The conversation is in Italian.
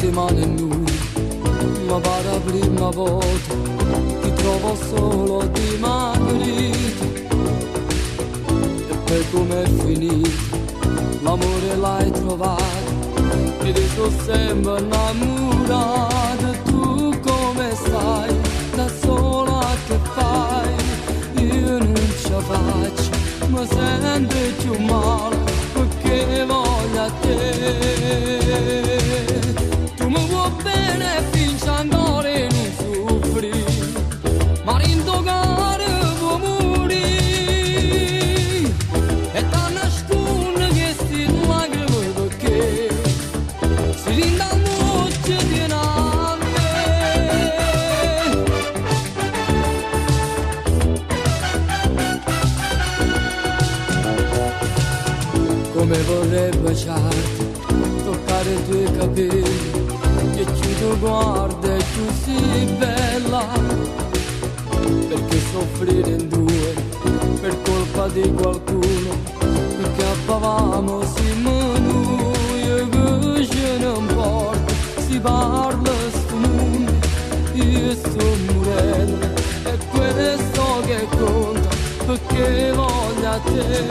settimane e lui, ma per la prima volta ti trovo solo dimagrito. E poi com'è finito, l'amore l'hai trovato, e ti sono sempre innamorato. Tu come stai, da sola che fai? Io non ce la faccio, mi sento più male perché voglio a te. Tu mi vuoi bene finché ancora non soffri, ma rintogare può morire. E ti nascondi che sti lacrime perché si rindamuccia di a me. Come vorrei baciarti, toccare i tuoi capelli, che più tu guardi e tu sei bella. Perché soffrire in due per colpa di qualcuno, perché appavamo siamo noi, che ce ne importa, si parla sto mondo, io sto morendo, è questo che conta, perché voglio a te.